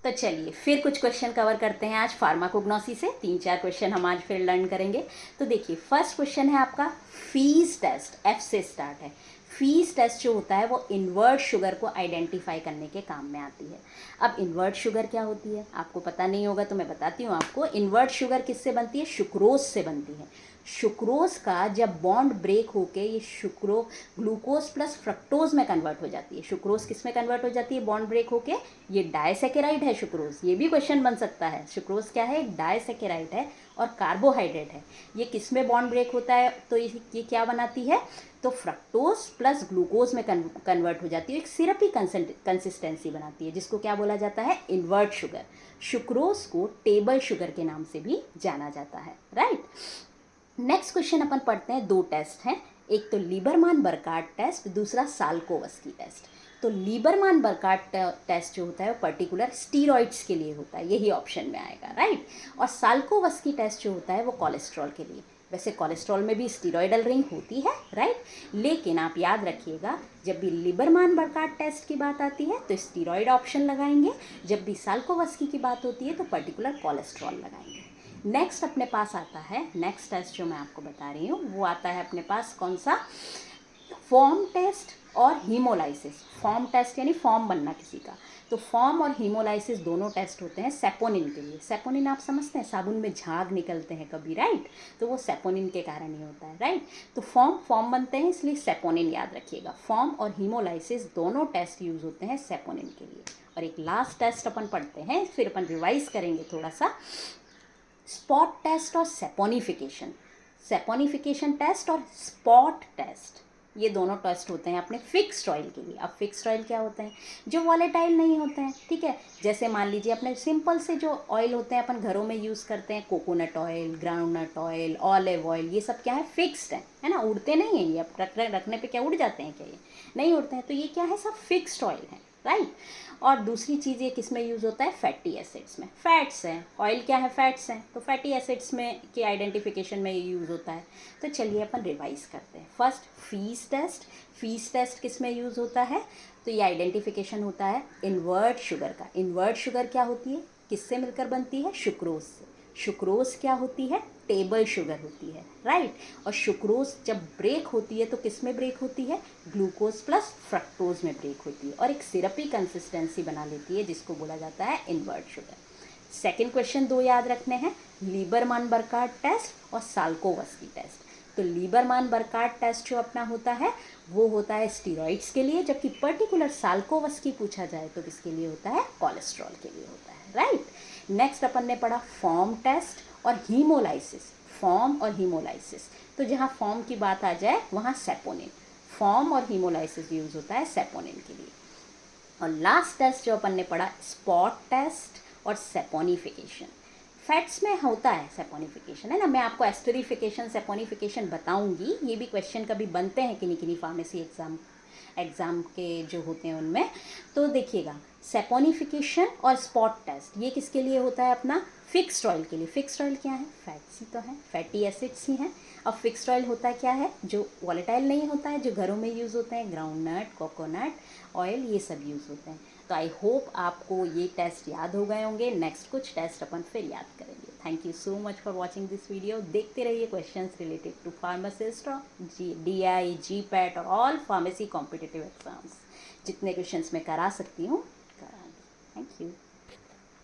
तो चलिए फिर कुछ क्वेश्चन कवर करते हैं आज फार्माकोग्नोसी से। 3-4 क्वेश्चन हम आज फिर लर्न करेंगे। तो देखिए फर्स्ट क्वेश्चन है आपका फीस टेस्ट, एफ से स्टार्ट है। फीस टेस्ट जो होता है वो इन्वर्ट शुगर को आइडेंटिफाई करने के काम में आती है। अब इन्वर्ट शुगर क्या होती है आपको पता नहीं होगा तो मैं बताती हूँ आपको। इन्वर्ट शुगर किससे बनती है? सुक्रोज से बनती है। सुक्रोज का जब बॉन्ड ब्रेक होके ये ग्लूकोज प्लस फ्रक्टोज में कन्वर्ट हो जाती है। सुक्रोज किस में कन्वर्ट हो जाती है बॉन्ड ब्रेक होके? ये डायसेकेराइड है सुक्रोज। ये भी क्वेश्चन बन सकता है। सुक्रोज क्या है? एक डायसेकेराइड है और कार्बोहाइड्रेट है। ये किस में बॉन्ड ब्रेक होता है तो ये क्या बनाती है? तो फ्रक्टोज प्लस ग्लूकोज में कन्वर्ट हो जाती है, एक सिरपी कंसिस्टेंसी बनाती है, जिसको क्या बोला जाता है? Invert sugar. सुक्रोज को टेबल शुगर के नाम से भी जाना जाता है, राइट। नेक्स्ट क्वेश्चन अपन पढ़ते हैं। 2 टेस्ट हैं, एक तो लीबरमान बरकार्ट टेस्ट, दूसरा साल्कोवस्की टेस्ट। तो लीबरमान बरकार्ट टेस्ट जो होता है वो पर्टिकुलर स्टीरॉइड्स के लिए होता है, यही ऑप्शन में आएगा, राइट। और साल्कोवस्की टेस्ट जो होता है वो कोलेस्ट्रॉल के लिए। वैसे कोलेस्ट्रॉल में भी स्टीरॉयडल रिंग होती है, राइट, लेकिन आप याद रखिएगा जब भी लीबरमान बरकार्ट टेस्ट की बात आती है तो स्टीरॉयड ऑप्शन लगाएंगे, जब भी साल्कोवस्की की बात होती है तो पर्टिकुलर कोलेस्ट्रॉल लगाएंगे। नेक्स्ट अपने पास आता है, नेक्स्ट टेस्ट जो मैं आपको बता रही हूँ वो आता है अपने पास कौन सा? फॉर्म टेस्ट और हीमोलाइसिस। फॉर्म टेस्ट यानी फॉर्म बनना किसी का। तो फॉर्म और हीमोलाइसिस दोनों टेस्ट होते हैं सेपोनिन के लिए। सेपोनिन आप समझते हैं, साबुन में झाग निकलते हैं कभी, राइट, तो वो सेपोनिन के कारण ही होता है, राइट। तो फॉर्म बनते हैं इसलिए सेपोनिन याद रखिएगा। फॉर्म और हीमोलाइसिस दोनों टेस्ट यूज होते हैं सेपोनिन के लिए। और एक लास्ट टेस्ट अपन पढ़ते हैं, फिर अपन रिवाइज करेंगे थोड़ा सा। स्पॉट टेस्ट और सेपोनिफिकेशन। सेपोनिफिकेशन टेस्ट और स्पॉट टेस्ट, ये दोनों टेस्ट होते हैं अपने फिक्स्ड ऑयल के लिए। अब फिक्स्ड ऑयल क्या होते हैं? जो वॉलेटाइल नहीं होते हैं, ठीक है। जैसे मान लीजिए अपने सिंपल से जो ऑयल होते हैं अपन घरों में यूज़ करते हैं, coconut oil, groundnut oil, olive oil, ये सब क्या है? फिक्स्ड है ना, उड़ते नहीं हैं ये। अब रखने पे क्या उड़ जाते हैं क्या? ये नहीं उड़ते हैं। तो ये क्या है? सब फिक्स्ड ऑयल है, राइट। और दूसरी चीज़ ये किस में यूज़ होता है? फैटी एसिड्स में। फैट्स हैं, ऑयल क्या है? फैट्स हैं, तो फैटी एसिड्स में के आइडेंटिफिकेशन में ये यूज़ होता है। तो चलिए अपन रिवाइज करते हैं। First fees test. Fees test किस में यूज़ होता है? तो ये आइडेंटिफिकेशन होता है इन्वर्ट शुगर का। इन्वर्ट शुगर क्या होती है? किससे मिलकर बनती है? सुक्रोज से। सुक्रोज क्या होती है? टेबल शुगर होती है, राइट। और सुक्रोज जब ब्रेक होती है तो किस में ब्रेक होती है? ग्लूकोज प्लस फ्रक्टोज में ब्रेक होती है और एक सिरपी कंसिस्टेंसी बना लेती है, जिसको बोला जाता है इन्वर्ट शुगर। सेकेंड क्वेश्चन 2 याद रखने हैं, लीबरमान बरकार्ट टेस्ट और साल्कोवस्की टेस्ट। तो लीबरमान बरकार्ट टेस्ट जो अपना होता है वो होता है स्टीरॉइड्स के लिए, जबकि पर्टिकुलर साल्कोवस्की पूछा जाए तो किसके लिए होता है? कोलेस्ट्रॉल के लिए होता है, राइट। नेक्स्ट अपन ने पढ़ा फॉर्म टेस्ट और हीमोलाइसिस। फॉर्म और हीमोलाइसिस, तो जहाँ फॉर्म की बात आ जाए वहाँ सेपोनिन। फॉर्म और हीमोलाइसिस यूज होता है सेपोनिन के लिए। और लास्ट टेस्ट जो अपन ने पढ़ा स्पॉट टेस्ट और सेपोनिफिकेशन। फैट्स में होता है सेपोनिफिकेशन, है ना। मैं आपको एस्टरिफिकेशन सेपोनिफिकेशन बताऊंगी, ये भी क्वेश्चन कभी बनते हैं किन्हीं किन्हीं फार्मेसी एग्ज़ाम के जो होते हैं उनमें। तो देखिएगा सेपोनिफिकेशन और स्पॉट टेस्ट ये किसके लिए होता है? अपना फिक्स्ड ऑयल के लिए। फिक्स्ड ऑयल क्या है? फैट्स ही तो है, फैटी एसिड्स ही हैं। अब फिक्स्ड ऑयल होता है क्या है? जो वॉलेटाइल नहीं होता है, जो घरों में यूज़ होते हैं, ग्राउंडनट, कोकोनट ऑयल, ये सब यूज़ होते हैं। तो आई होप आपको ये टेस्ट याद हो गए होंगे। नेक्स्ट कुछ टेस्ट अपन फिर याद करेंगे। Thank you so much for watching this video. देखते रहिए क्वेश्चंस रिलेटेड टू फार्मासिस्ट और DI, GPAT और ऑल फार्मेसी कॉम्पिटिटिव एग्जाम्स। जितने क्वेश्चंस मैं करा सकती हूँ करा। Thank you.